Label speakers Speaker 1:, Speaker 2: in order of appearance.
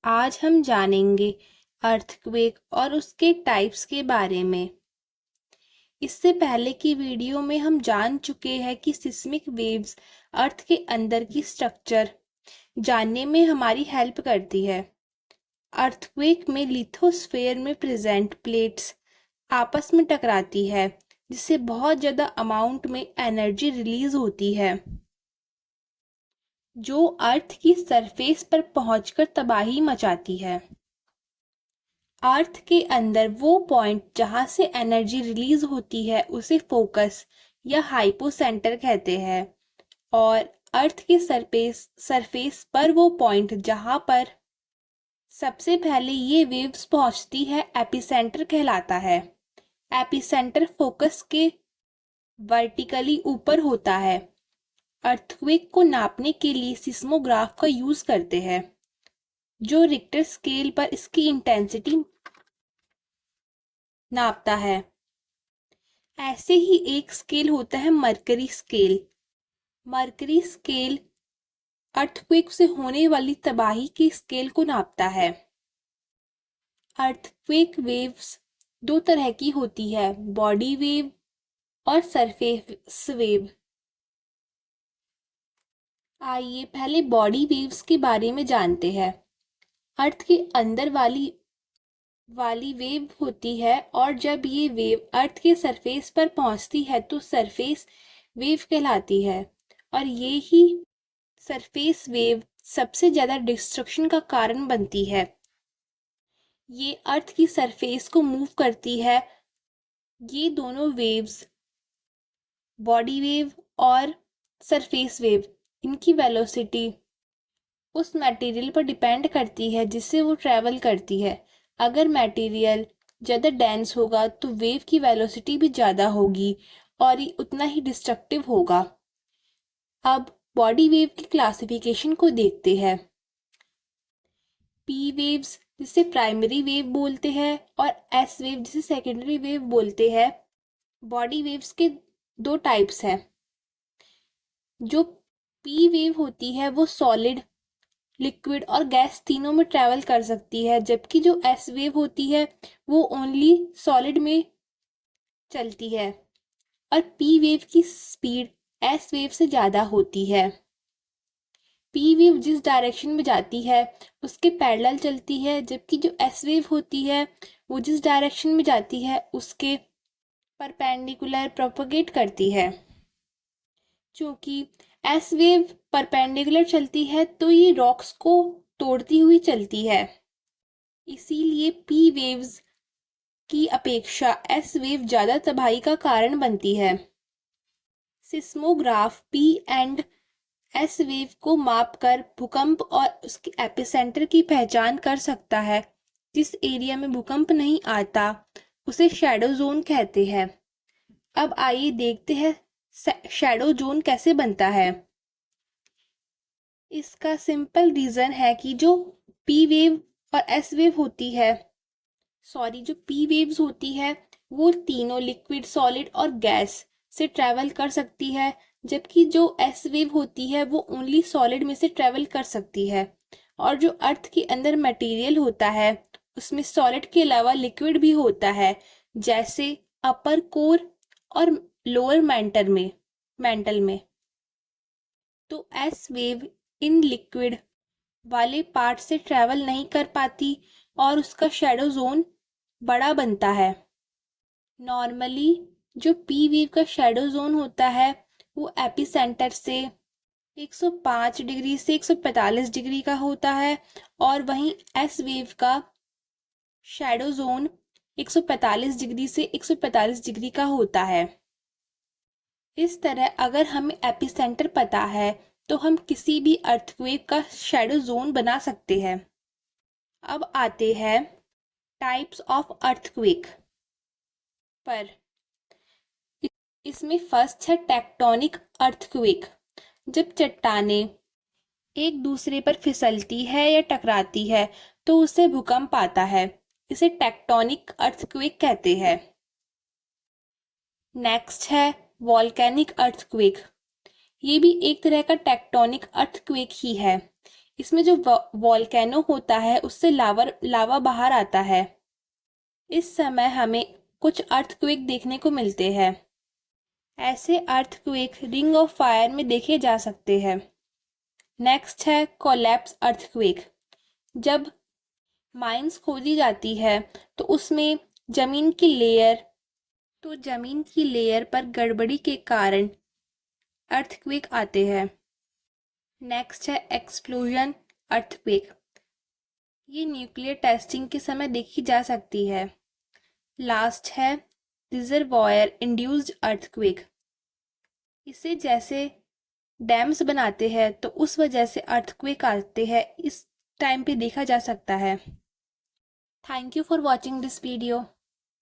Speaker 1: आज हम जानेंगे अर्थक्वेक और उसके टाइप्स के बारे में। इससे पहले की वीडियो में हम जान चुके हैं कि सिस्मिक वेव्स अर्थ के अंदर की स्ट्रक्चर जानने में हमारी हेल्प करती है। अर्थक्वेक में लिथोस्फीयर में प्रेजेंट प्लेट्स आपस में टकराती है, जिससे बहुत ज़्यादा अमाउंट में एनर्जी रिलीज होती है, जो अर्थ की सरफेस पर पहुंचकर तबाही मचाती है। अर्थ के अंदर वो पॉइंट जहां से एनर्जी रिलीज होती है उसे फोकस या हाइपोसेंटर कहते हैं, और अर्थ के सरफेस पर वो पॉइंट जहां पर सबसे पहले ये वेव्स पहुंचती है एपिसेंटर कहलाता है। एपिसेंटर फोकस के वर्टिकली ऊपर होता है। अर्थक्वेक को नापने के लिए सिस्मोग्राफ का यूज करते हैं, जो रिक्टर स्केल पर इसकी इंटेंसिटी नापता है। ऐसे ही एक स्केल होता है mercury scale. Mercury scale earthquake से होने वाली तबाही की स्केल को नापता है। अर्थक्वेक वेव्स दो तरह की होती है, बॉडी वेव और सरफेस वेव। आइए पहले बॉडी वेव्स के बारे में जानते हैं। अर्थ के अंदर वाली वेव होती है, और जब ये वेव अर्थ के सरफेस पर पहुंचती है तो सरफेस वेव कहलाती है, और ये ही सरफेस वेव सबसे ज़्यादा डिस्ट्रक्शन का कारण बनती है। ये अर्थ की सरफेस को मूव करती है। ये दोनों वेव्स, बॉडी वेव और सरफेस वेव, इनकी वेलोसिटी उस मटेरियल पर डिपेंड करती है जिससे वो ट्रैवल करती है। अगर मटेरियल ज़्यादा डेंस होगा तो वेव की वेलोसिटी भी ज़्यादा होगी और ये उतना ही डिस्ट्रक्टिव होगा। अब बॉडी वेव की क्लासिफिकेशन को देखते हैं। पी वेव्स जिसे प्राइमरी वेव बोलते हैं, और एस वेव जिसे सेकेंडरी वेव बोलते हैं। बॉडी वेव्स के दो टाइप्स हैं। जो पी वेव होती है वो सॉलिड, लिक्विड और गैस तीनों में ट्रैवल कर सकती है, जबकि जो एस वेव होती है वो ओनली सॉलिड में चलती है, और पी वेव की स्पीड एस वेव से ज़्यादा होती है। पी वेव जिस डायरेक्शन में जाती है उसके पैरेलल चलती है, जबकि जो एस वेव होती है वो जिस डायरेक्शन में जाती है उसके परपेंडिकुलर प्रोपगेट करती है। क्योंकि एस वेव परपेंडिकुलर चलती है तो ये रॉक्स को तोड़ती हुई चलती है, इसीलिए पी वेव्स की अपेक्षा एस वेव ज़्यादा तबाही का कारण बनती है। Seismograph P and S wave को मापकर भूकंप और उसके एपिसेंटर की पहचान कर सकता है। जिस एरिया में भूकंप नहीं आता उसे शैडो जोन कहते हैं। अब आइए देखते हैं शैडो जोन कैसे बनता है। इसका सिंपल रीज़न है कि जो पी वेव और एस वेव होती है, जो पी वेव्स होती है वो तीनों लिक्विड, सॉलिड और गैस से ट्रैवल कर सकती है, जबकि जो एस वेव होती है वो ओनली सॉलिड में से ट्रैवल कर सकती है। और जो अर्थ के अंदर मटेरियल होता है उसमें सॉलिड के अलावा लिक्विड भी होता है, जैसे अपर कोर और लोअर मेंटल में। तो एस वेव इन लिक्विड वाले पार्ट से ट्रैवल नहीं कर पाती और उसका शैडो जोन बड़ा बनता है। नॉर्मली जो पी वेव का शैडो जोन होता है वो एपिसेंटर से 105 डिग्री से 145 डिग्री का होता है, और वहीं एस वेव का शैडो जोन 145 डिग्री से 145 डिग्री का होता है। इस तरह अगर हमें एपिसेंटर पता है तो हम किसी भी अर्थक्वेक का शैडो जोन बना सकते हैं। अब आते हैं टाइप्स ऑफ अर्थक्वेक पर। इसमें फर्स्ट है टेक्टोनिक अर्थक्वेक। जब चट्टानें एक दूसरे पर फिसलती है या टकराती है तो उससे भूकंप आता है, इसे टेक्टोनिक अर्थक्वेक कहते हैं। नेक्स्ट है वॉल्केनिक अर्थक्वेक। ये भी एक तरह का टेक्टोनिक अर्थक्वेक ही है। इसमें जो वॉल्केनो होता है उससे लावा बाहर आता है। इस समय हमें कुछ अर्थक्वेक देखने को मिलते हैं। ऐसे अर्थक्वेक रिंग ऑफ फायर में देखे जा सकते हैं। नेक्स्ट है कोलैप्स अर्थक्वेक। जब माइंस खोदी जाती है तो उसमें जमीन की लेयर जमीन की लेयर पर गड़बड़ी के कारण अर्थक्वेक आते हैं। नेक्स्ट है एक्सप्लोजन अर्थक्वेक। ये न्यूक्लियर टेस्टिंग के समय देखी जा सकती है। लास्ट है रिजर्वॉयर इंड्यूस्ड अर्थक्वेक। इसे जैसे डैम्स बनाते हैं तो उस वजह से अर्थक्वेक आते हैं, इस टाइम पे देखा जा सकता है। Thank you for watching this video.